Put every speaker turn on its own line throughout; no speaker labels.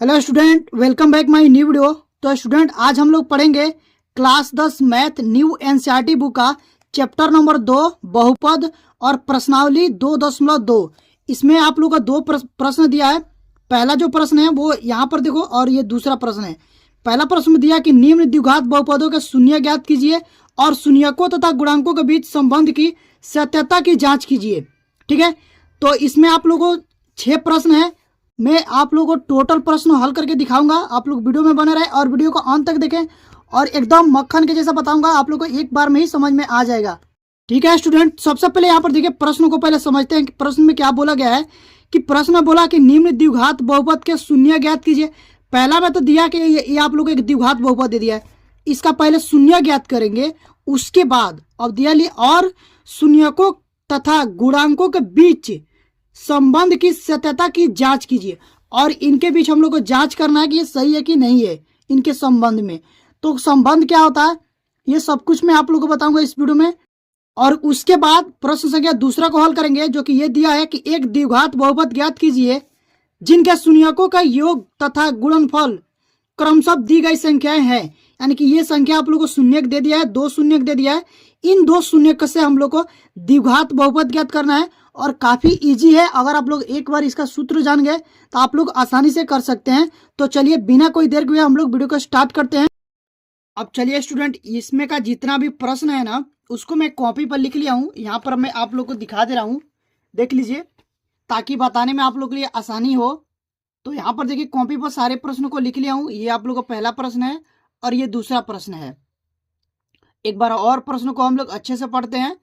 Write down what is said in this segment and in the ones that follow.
Hello student, welcome back my new video. तो student, आज हम लोग पढ़ेंगे class 10 math new NCERT book का चैप्टर नंबर 2 बहुपद और प्रश्नावली 2.2। इसमें आप लोग का दो प्रश्न दिया है। पहला जो प्रश्न है वो यहाँ पर देखो, और ये दूसरा प्रश्न है। पहला प्रश्न दिया कि निम्न द्विघात बहुपदों के शून्य ज्ञात कीजिए और शून्यकों तथा गुणांकों के बीच संबंध की सत्यता की जांच कीजिए। ठीक है, तो इसमें आप लोगों को 6 प्रश्न है। मैं आप लोगों को टोटल प्रश्न हल करके दिखाऊंगा। आप लोग वीडियो में बने रहे और वीडियो को अंत तक देखें, और एकदम मक्खन के जैसा बताऊंगा, आप लोगों को एक बार में ही समझ में आ जाएगा। ठीक है स्टूडेंट, सबसे पहले यहाँ पर देखिए, प्रश्न को पहले समझते हैं कि प्रश्न में क्या बोला गया है। कि प्रश्न बोला कि निम्न द्विघात बहुपद के शून्य ज्ञात कीजिए। पहला में तो दिया कि ये आप लोग एक द्विघात बहुपद दे दिया है, इसका पहले शून्य ज्ञात करेंगे। उसके बाद अब दिया और शून्यकों तथा गुणांकों के बीच संबंध की सत्यता की जांच कीजिए। और इनके बीच हम लोग को जांच करना है कि ये सही है कि नहीं है इनके संबंध में। तो संबंध क्या होता है ये सब कुछ मैं आप लोगों को बताऊंगा इस वीडियो में। और उसके बाद प्रश्न संख्या दूसरा को हल करेंगे, जो कि ये दिया है कि एक द्विघात बहुपद ज्ञात कीजिए जिनके शून्यकों का योग तथा गुणनफल क्रमशः दी गई संख्याएं हैं। यानी कि ये संख्या आप लोग को शून्यक दे दिया है, 2 शून्यक दे दिया है। इन 2 शून्यक से हम लोग को द्विघात बहुपद ज्ञात करना है, और काफी इजी है। अगर आप लोग एक बार इसका सूत्र जान गए तो आप लोग आसानी से कर सकते हैं। तो चलिए बिना कोई देर हुए हम लोग वीडियो को स्टार्ट करते हैं। अब चलिए स्टूडेंट, इसमें का जितना भी प्रश्न है ना, उसको मैं कॉपी पर लिख लिया हूँ। यहाँ पर मैं आप लोग को दिखा दे रहा हूँ, देख लीजिए, ताकि बताने में आप लोग के लिए आसानी हो। तो यहाँ पर देखिए, कॉपी पर सारे प्रश्नों को लिख लिया हूँ। ये आप लोग का पहला प्रश्न है और ये दूसरा प्रश्न है। एक बार और प्रश्न को हम लोग अच्छे से पढ़ते हैं।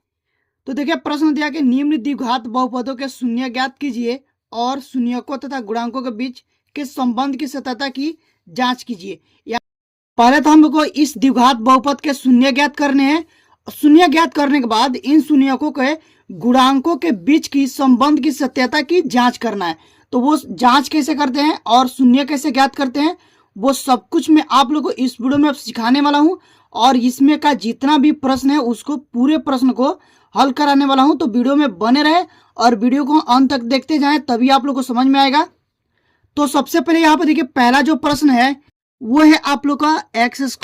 तो देखिए, प्रश्न दिया कि निम्न द्विघात बहुपदों के शून्य ज्ञात कीजिए और शून्यकों तथा गुणांकों के बीच के संबंध की सत्यता की जांच कीजिए। या पहले तो हम लोग को इस द्विघात बहुपद के शून्य ज्ञात करने हैं। शून्य ज्ञात करने के बाद इन शून्यकों के गुणांकों के बीच की संबंध की सत्यता की जांच करना है। तो वो जांच कैसे करते हैं और शून्य कैसे ज्ञात करते हैं, वो सब कुछ मैं आप लोग को इस वीडियो में सिखाने वाला हूँ। और इसमें का जितना भी प्रश्न है उसको पूरे प्रश्न को हल कराने वाला हूं। तो वीडियो में बने रहे और वीडियो को अंत तक देखते जाएं, तभी आप लोग को समझ में आएगा। तो सबसे पहले यहाँ पर देखिए, पहला जो प्रश्न है वो है आप लोग का x² -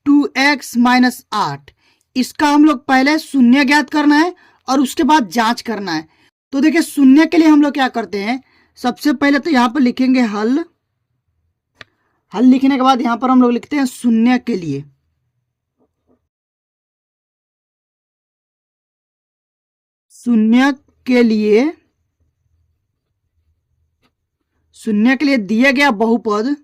2x - 8। इसका हम लोग पहले शून्य ज्ञात करना है और उसके बाद जांच करना है। तो देखिए, शून्य के लिए हम लोग क्या करते हैं, सबसे पहले तो यहाँ पर लिखेंगे हल। हल लिखने के बाद यहाँ पर हम लोग लिखते हैं शून्य के लिए। शून्य के लिए दिया गया बहुपद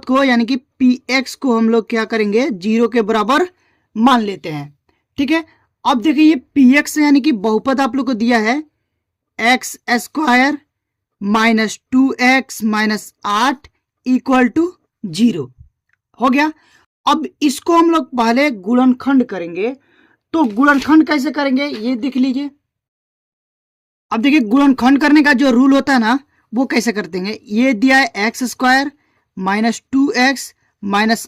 को, यानी कि px को हम लोग क्या करेंगे, 0 के बराबर मान लेते हैं। ठीक है, अब देखिए, ये px यानी कि बहुपद आप लोग को दिया है x² - 2x - 8 = 0 हो गया। अब इसको हम लोग पहले गुणनखंड करेंगे। तो गुणनखंड कैसे करेंगे ये देख लीजिए। अब देखिए, गुणनखंड करने का जो रूल होता है ना, वो कैसे करते हैं। ये दिया है x² - 2x -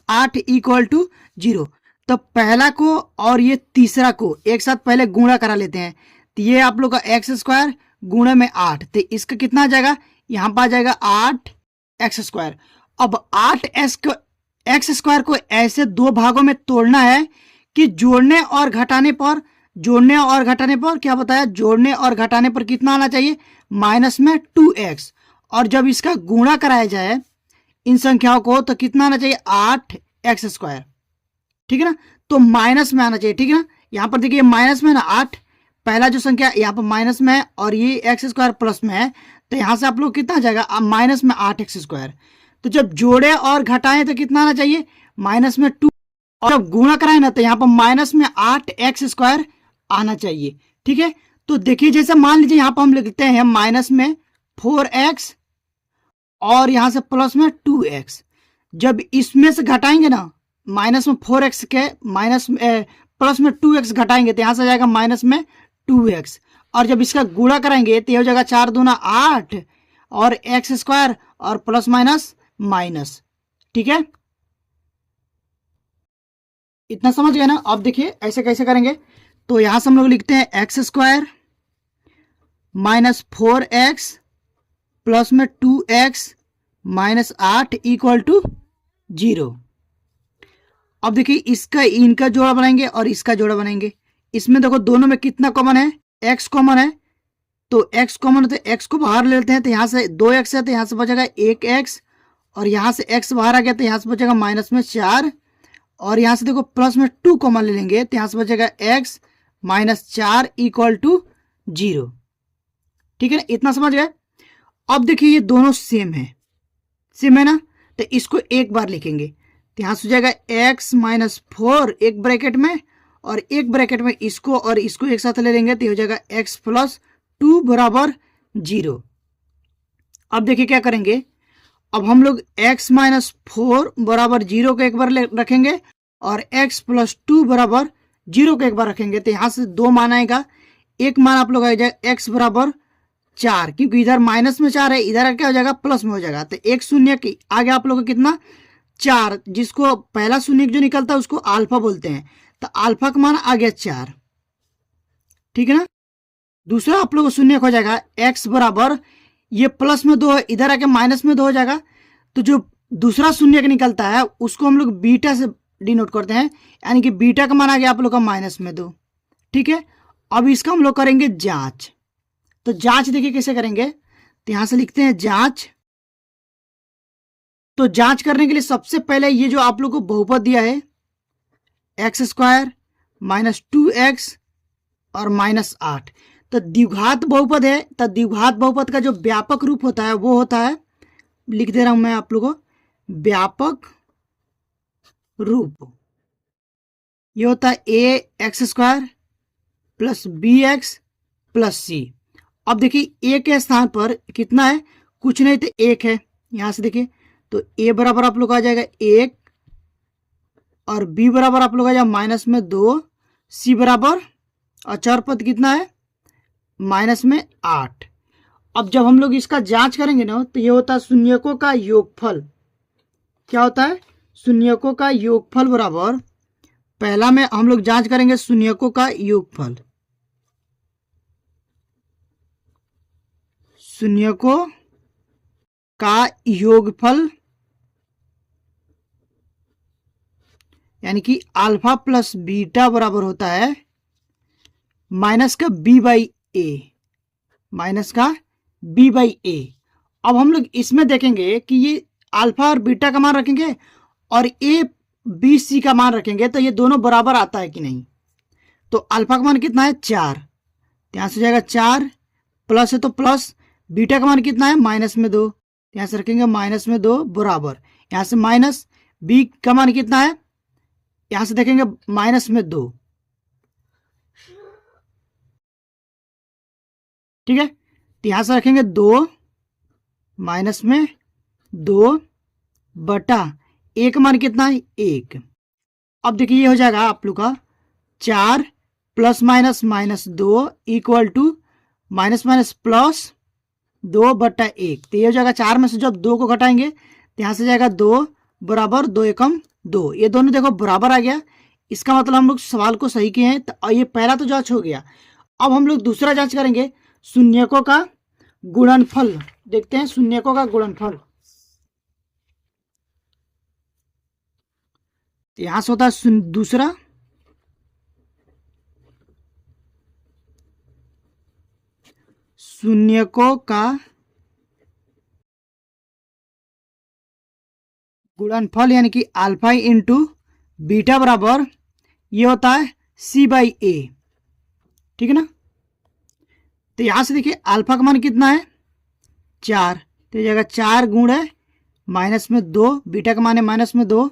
8 = 0। तो पहला को और ये तीसरा को एक साथ पहले गुणा करा लेते हैं। तो ये आप लोग का x² गुणे में 8, तो इसका कितना आ जाएगा, यहाँ पर आ जाएगा 8x²। अब 8x² को ऐसे 2 भागों में तोड़ना है कि जोड़ने और घटाने पर क्या बताया, जोड़ने और घटाने पर कितना आना चाहिए, माइनस में 2x। और जब इसका गुणा कराया जाए इन संख्याओं को तो कितना आना चाहिए, 8x²। ठीक है ना, तो माइनस में आना चाहिए। ठीक है ना, यहाँ पर देखिए माइनस में ना 8, पहला जो संख्या यहाँ पर माइनस में है और ये x² प्लस में है, तो यहाँ से आप लोग कितना आ जाएगा, माइनस में 8x²। तो जब जोड़े और घटाएं तो कितना आना चाहिए, माइनस में 2, और जब गुणा कराए ना तो यहाँ पर माइनस में 8x² आना चाहिए। ठीक है, तो देखिए, जैसे मान लीजिए यहाँ पर हम लिखते हैं माइनस में 4x और यहां से प्लस में 2x। जब इसमें से घटाएंगे ना, माइनस में 4x के प्लस में 2x घटाएंगे तो यहां से आ जाएगा माइनस में 2x। और जब इसका गुणा कराएंगे तो ये हो जाएगा 4 दूना 8 और x² और प्लस माइनस माइनस। ठीक है, इतना समझ गए ना। अब देखिए ऐसे कैसे करेंगे। तो यहां से हम लोग लिखते हैं x² - 4x प्लस में 2x माइनस 8 इक्वल टू 0। अब देखिए इसका इनका जोड़ा बनाएंगे और इसका जोड़ा बनाएंगे। इसमें देखो दोनों में कितना कॉमन है, x कॉमन है, तो x कॉमन है तो x को बाहर ले लेते हैं, तो यहाँ से 2x है तो यहाँ से बचेगा 1x, और यहाँ से x बाहर आ गया तो यहाँ से बचेगा माइनस में 4, और यहाँ से देखो प्लस में 2 कॉमन ले लेंगे तो यहाँ से बचेगा x माइनस 4 इक्वल टू 0। ठीक है ना, इतना समझ गए। अब देखिए ये दोनों सेम है ना, तो इसको एक बार लिखेंगे तो यहाँ से हो जाएगा x माइनस 4 एक ब्रैकेट में, और एक ब्रैकेट में इसको और इसको एक साथ ले लेंगे तो हो जाएगा x प्लस 2 बराबर 0। अब देखिए क्या करेंगे, अब हम लोग x माइनस 4 बराबर 0 को एक बार रखेंगे और x प्लस 2 बराबर 0 को एक बार रखेंगे, तो यहाँ से 2 मान आएगा। एक मान आप लोग आ जाएगा x बराबर 4, क्योंकि इधर माइनस में 4 है, इधर क्या हो जाएगा प्लस में हो जाएगा, तो एक शून्य की आगे आप लोग को कितना 4, जिसको पहला शून्य जो निकलता है उसको अल्फा बोलते हैं, तो अल्फा का मान आ गया 4। ठीक है ना, दूसरा आप लोग को शून्य हो जाएगा x बराबर, ये प्लस में 2 है, इधर आके माइनस में 2 हो जाएगा, तो जो दूसरा शून्य का निकलता है उसको हम लोग बीटा से डिनोट करते हैं, यानी कि बीटा का मान आ गया आप लोग का माइनस में 2। ठीक है, अब इसका हम लोग करेंगे जांच। तो जांच देखिए कैसे करेंगे, तो यहां से लिखते हैं जांच। तो जांच करने के लिए सबसे पहले ये जो आप लोग को बहुपद दिया है x² माइनस 2x और माइनस 8, तो द्विघात बहुपद है, तो द्विघात बहुपद का जो व्यापक रूप होता है वो होता है, लिख दे रहा हूं मैं आप लोगों को, व्यापक रूप ये होता है ax² plus bx plus c। अब देखिए a के स्थान पर कितना है, कुछ नहीं तो 1 है, यहां से देखिए तो a बराबर आप लोग आ जाएगा 1, और b बराबर आप लोग आ जाएगा माइनस में 2, c बराबर अचर पद कितना है माइनस में 8। अब जब हम लोग इसका जांच करेंगे ना तो ये होता है शून्यकों का योगफल। क्या होता है, शून्यकों का योगफल बराबर, पहला में हम लोग जांच करेंगे शून्यकों का योगफल, शून्यकों का योगफल यानी कि अल्फा प्लस बीटा बराबर होता है माइनस का b बाई ए, माइनस का b बाई ए। अब हम लोग इसमें देखेंगे कि ये अल्फा और बीटा का मान रखेंगे और ए बी सी का मान रखेंगे, तो ये दोनों बराबर आता है कि नहीं। तो अल्फा का मान कितना है 4, यहां से जाएगा 4, प्लस है तो प्लस, बीटा का मान कितना है माइनस में 2, यहां से रखेंगे माइनस में 2 बराबर, यहां से माइनस, बी का मान कितना है, यहां से देखेंगे माइनस में 2। ठीक है, तो यहां से रखेंगे 2 माइनस में 2 बटा ए का मान कितना है 1। अब देखिए ये हो जाएगा आप लोग का 4 plus minus minus 2 equal to minus minus plus 2 बटा 1। तो ये हो जाएगा 4 में से जब 2 को घटाएंगे तो यहाँ से जाएगा 2 बराबर 2 एकम 2, ये दोनों देखो बराबर आ गया। इसका मतलब हम लोग सवाल को सही किए हैं, तो ये पहला तो जांच हो गया। अब हम लोग दूसरा जांच करेंगे शून्यकों का गुणनफल। देखते हैं शून्यकों का गुणनफल। यहां से होता है दूसरा शून्यकों का गुणनफल यानी कि अल्फा इंटू बीटा बराबर ये होता है सी बाई ए। ठीक है ना, तो यहां से देखिए अल्फा का मान कितना है 4, तो ये जगह 4 गुण है माइनस में 2, बीटा का मान है माइनस में 2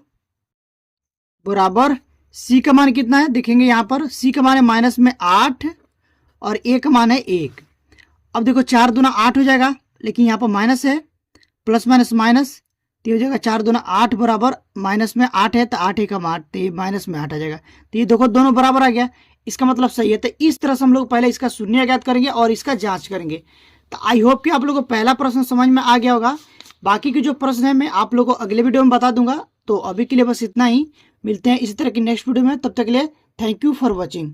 बराबर सी का मान कितना है, देखेंगे यहाँ पर सी का मान है माइनस में 8 और ए का मान है 1। अब देखो 4 दूना 8 हो जाएगा, लेकिन यहाँ पर माइनस है, प्लस माइनस माइनस, तो हो जाएगा 4 दूना 8 बराबर माइनस में 8 है तो 8 एकम 8, तो ये माइनस में 8 आ जाएगा। तो ये देखो दोनों बराबर आ गया, इसका मतलब सही है। तो इस तरह से हम लोग पहले इसका शून्य ज्ञात करेंगे और इसका जांच करेंगे। तो आई होप कि आप लोगों को पहला प्रश्न समझ में आ गया होगा। बाकी के जो प्रश्न है मैं आप लोगों को अगले वीडियो में बता दूंगा। तो अभी के लिए बस इतना ही, मिलते हैं इसी तरह की नेक्स्ट वीडियो में, तब तक के लिए थैंक यू फॉर वॉचिंग।